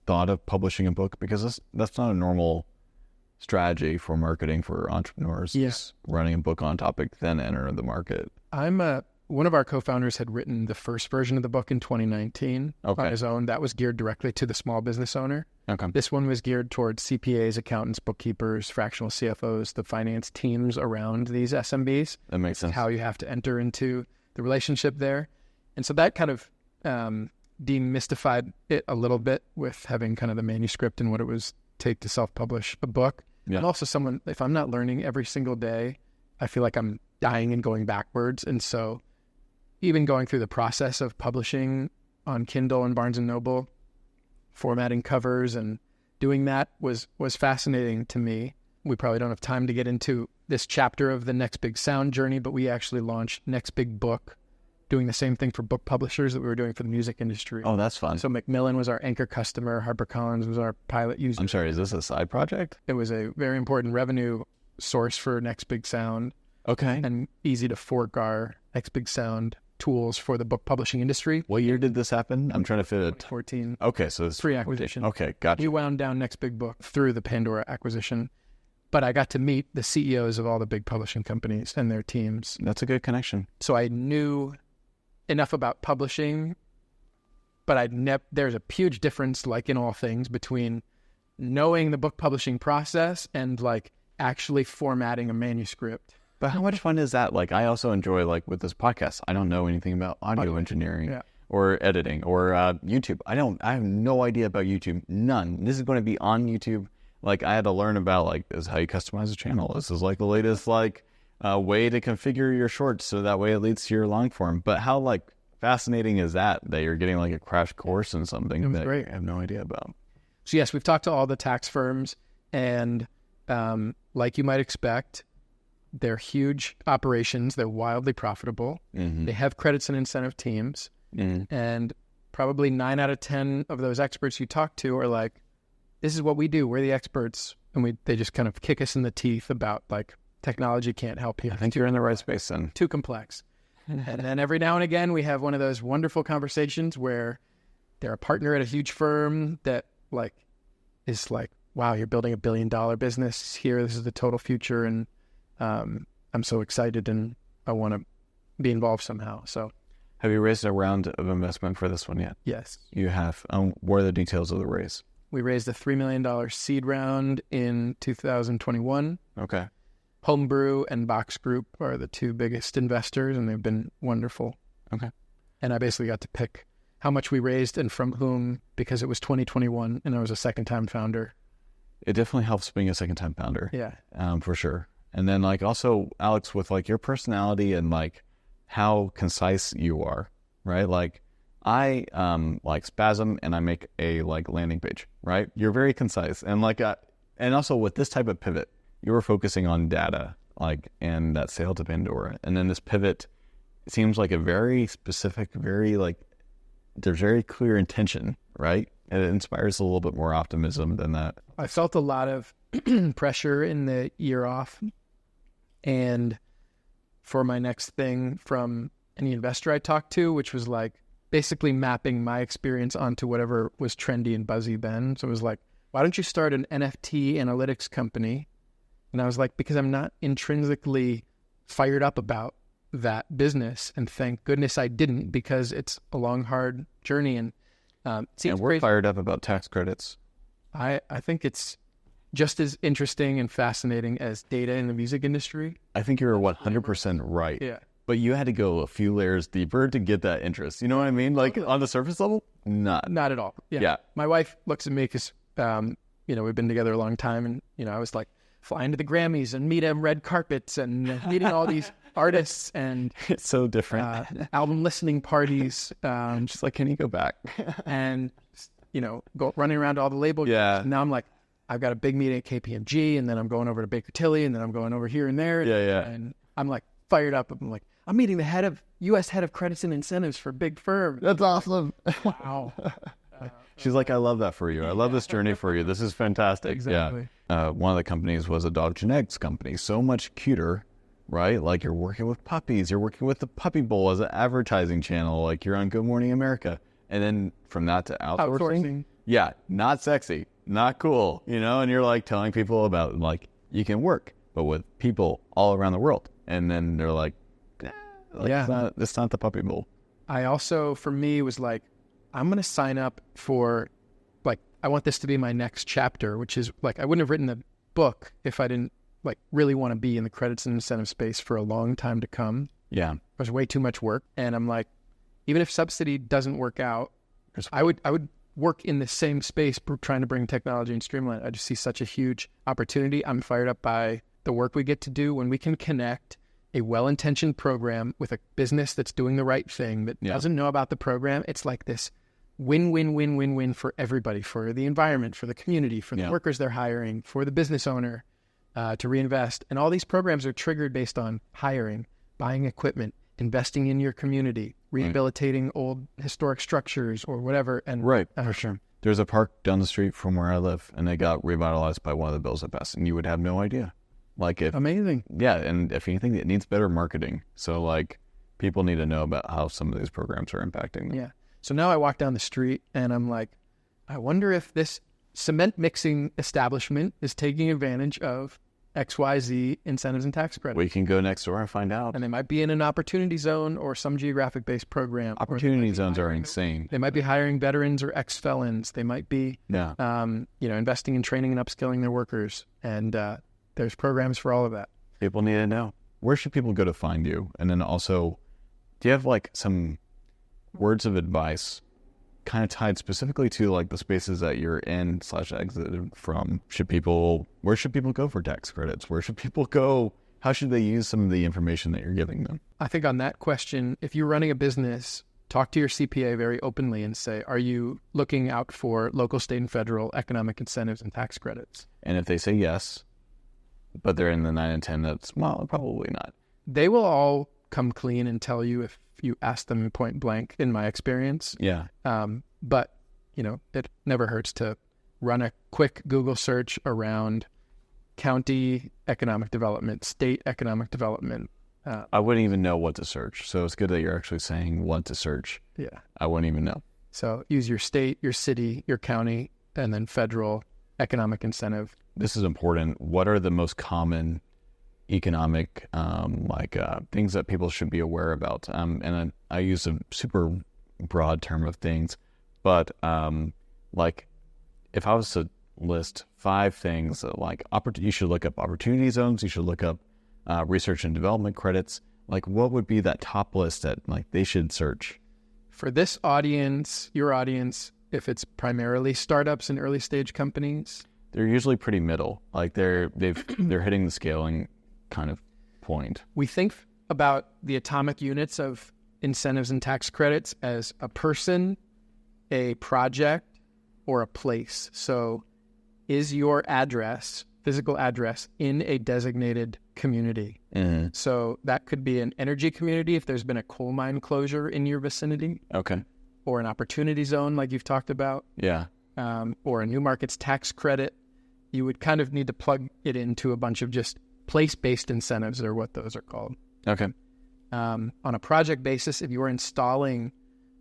thought of publishing a book? Because that's not a normal strategy for marketing for entrepreneurs. Yes. Running a book on topic, then enter the market. One of our co-founders had written the first version of the book in 2019 on his own. That was geared directly to the small business owner. Okay. This one was geared towards CPAs, accountants, bookkeepers, fractional CFOs, the finance teams around these SMBs. That makes sense. How you have to enter into the relationship there. And so that kind of demystified it a little bit with having kind of the manuscript and what it was take to self-publish a book. Yeah. I'm also someone, if I'm not learning every single day, I feel like I'm dying and going backwards. And so even going through the process of publishing on Kindle and Barnes & Noble, formatting covers and doing that was fascinating to me. We probably don't have time to get into this chapter of the Next Big Sound journey, but we actually launched Next Big Book, doing the same thing for book publishers that we were doing for the music industry. Oh, that's fun. So Macmillan was our anchor customer. HarperCollins was our pilot user. I'm sorry, is this a side project? It was a very important revenue source for Next Big Sound. Okay. And easy to fork our Next Big Sound tools for the book publishing industry. What year did this happen? I'm trying to fit it. 2014. Okay, so it's pre-acquisition. Okay, gotcha. We wound down Next Big Book through the Pandora acquisition, but I got to meet the CEOs of all the big publishing companies and their teams. That's a good connection. So I knew enough about publishing, but there's a huge difference, like in all things, between knowing the book publishing process and like actually formatting a manuscript. But how much fun is that? Like, I also enjoy, like, with this podcast, I don't know anything about audio engineering or editing or YouTube. I have no idea about YouTube. None. This is going to be on YouTube. Like, I had to learn about, like, this is how you customize a channel. This is, like, the latest, like, way to configure your shorts so that way it leads to your long form. But how, like, fascinating is that you're getting, like, a crash course in something that I have no idea about? So, yes, we've talked to all the tax firms, and like you might expect, they're huge operations. They're wildly profitable. Mm-hmm. They have credits and incentive teams. Mm-hmm. And probably 9 out of 10 of those experts you talk to are like, this is what we do. We're the experts. And they just kind of kick us in the teeth about, like, technology can't help you. I think you're in the right space then. Too complex. And then every now and again, we have one of those wonderful conversations where they're a partner at a huge firm that, like, is like, wow, you're building $1 billion business here. This is the total future. And I'm so excited and I want to be involved somehow. So, have you raised a round of investment for this one yet? Yes. You have. What are the details of the raise? We raised a $3 million seed round in 2021. Okay. Homebrew and Box Group are the two biggest investors, and they've been wonderful. Okay. And I basically got to pick how much we raised and from whom, because it was 2021 and I was a second-time founder. It definitely helps being a second-time founder. Yeah. For sure. And then, like, also, Alex, with, like, your personality and, like, how concise you are, right? Like, I, like, spasm and I make a, like, landing page, right? You're very concise. And, like, and also with this type of pivot, you were focusing on data, like, and that sale to Pandora. And then this pivot seems like a very specific, very, like, there's very clear intention, right? And it inspires a little bit more optimism than that. I felt a lot of pressure in the year off. And for my next thing from any investor I talked to, which was like basically mapping my experience onto whatever was trendy and buzzy then. So it was like, why don't you start an NFT analytics company? And I was like, because I'm not intrinsically fired up about that business. And thank goodness I didn't, because it's a long, hard journey. And we're crazy. Fired up about tax credits. I think it's just as interesting and fascinating as data in the music industry. I think you're 100% right. Yeah. But you had to go a few layers deeper to get that interest. You know what I mean? Like, on the surface level, not at all. Yeah. My wife looks at me because, we've been together a long time. And, I was like flying to the Grammys and meeting red carpets and meeting all these artists and it's so different. Album listening parties. Just like, can you go back? And, go running around to all the labels. Yeah. Now I'm like, I've got a big meeting at KPMG, and then I'm going over to Baker Tilly, and then I'm going over here and there. Yeah. And I'm like fired up. I'm like, I'm meeting the U.S. head of credits and incentives for big firm. That's awesome. Wow. She's like, I love that for you. I love this journey for you. This is fantastic. Exactly. Yeah. One of the companies was a dog genetics company. So much cuter, right? Like, you're working with puppies. You're working with the Puppy Bowl as an advertising channel. Like, you're on Good Morning America. And then from that to outsourcing. Yeah, not sexy, not cool, and you're like telling people about, like, you can work, but with people all around the world. And then they're like, it's not the Puppy Bowl. I also, for me, was like, I'm going to sign up for, like, I want this to be my next chapter, which is like, I wouldn't have written the book if I didn't, like, really want to be in the credits and incentive space for a long time to come. Yeah. There's way too much work. And I'm like, even if subsidy doesn't work out, I would work in the same space trying to bring technology and streamline. I just see such a huge opportunity. I'm fired up by the work we get to do when we can connect a well-intentioned program with a business that's doing the right thing, that doesn't know about the program. It's like this win-win-win-win-win for everybody, for the environment, for the community, for the workers they're hiring, for the business owner to reinvest. And all these programs are triggered based on hiring, buying equipment, investing in your community, rehabilitating old historic structures or whatever. And for sure. There's a park down the street from where I live, and they got revitalized by one of the bills that passed, and you would have no idea. Like, amazing. Yeah, and if anything, it needs better marketing. So, like, people need to know about how some of these programs are impacting them. Yeah. So now I walk down the street, and I'm like, I wonder if this cement mixing establishment is taking advantage of XYZ incentives and tax credits. We can go next door and find out. And they might be in an opportunity zone or some geographic-based program. Opportunity zones are insane. They might be hiring veterans or ex-felons. They might be, investing in training and upskilling their workers. And There's programs for all of that. People need to know. Where should people go to find you? And then also, do you have like some words of advice kind of tied specifically to like the spaces that you're in / exited from? Where should people go for tax credits? Where should people go? How should they use some of the information that you're giving them? I think on that question, if you're running a business, talk to your CPA very openly and say, are you looking out for local, state, and federal economic incentives and tax credits? And if they say yes, but they're in the 9 and 10, that's, well, probably not. They will all come clean and tell you if you ask them point blank, in my experience. Yeah. But, it never hurts to run a quick Google search around county economic development, state economic development. I wouldn't even know what to search. So it's good that you're actually saying what to search. Yeah. I wouldn't even know. So use your state, your city, your county, and then federal economic incentive. This is important. What are the most common economic things that people should be aware about? And I use a super broad term of things, but if I was to list 5 things that you should look up opportunity zones, you should look up research and development credits, what would be that top list that they should search? For this audience, your audience, if it's primarily startups and early stage companies, they're usually pretty middle. They're hitting the scaling kind of point. We think about the atomic units of incentives and tax credits as a person, a project, or a place. So is your address, physical address, in a designated community? Mm-hmm. So that could be an energy community if there's been a coal mine closure in your vicinity. Okay. Or an opportunity zone like you've talked about. Yeah. Or a new markets tax credit. You would kind of need to plug it into a bunch of just place-based incentives, or what those are called. Okay. On a project basis, if you're installing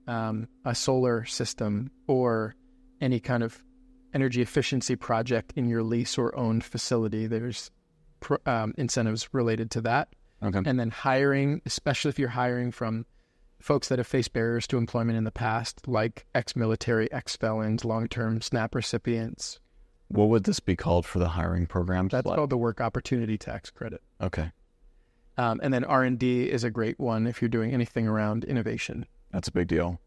a solar system or any kind of energy efficiency project in your lease or owned facility, there's incentives related to that. Okay. And then hiring, especially if you're hiring from folks that have faced barriers to employment in the past, like ex-military, ex-felons, long-term SNAP recipients. What would this be called for the hiring programs? That's called the Work Opportunity Tax Credit. Okay. And then R&D is a great one if you're doing anything around innovation. That's a big deal.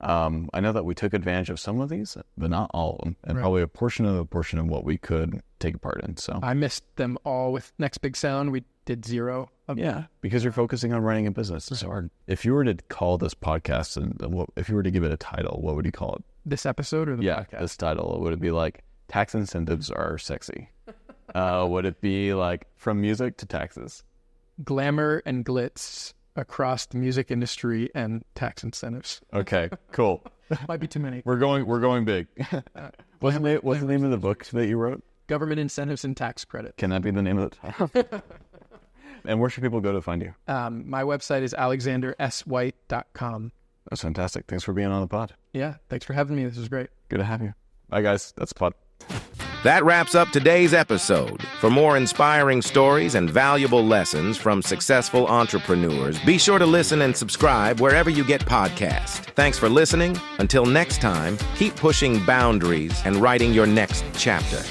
I know that we took advantage of some of these, but not all of them, and right. Probably a portion of what we could take part in. So I missed them all with Next Big Sound. We did 0 of them. Yeah, because you're focusing on running a business. It's hard. If you were to call this podcast, and if you were to give it a title, what would you call it? This episode or the podcast? This title. Would it be tax incentives are sexy? Would it be from music to taxes? Glamour and glitz across the music industry and tax incentives. Okay, cool. Might be too many. We're going big. What's the name of the book that you wrote? Government Incentives and Tax Credit. Can that be the name of it? And where should people go to find you? My website is alexanderswhite.com. That's fantastic. Thanks for being on the pod. Yeah, thanks for having me. This was great. Good to have you. Bye, guys. That's the pod. That wraps up today's episode. For more inspiring stories and valuable lessons from successful entrepreneurs, be sure to listen and subscribe wherever you get podcasts. Thanks for listening. Until next time, keep pushing boundaries and writing your next chapter.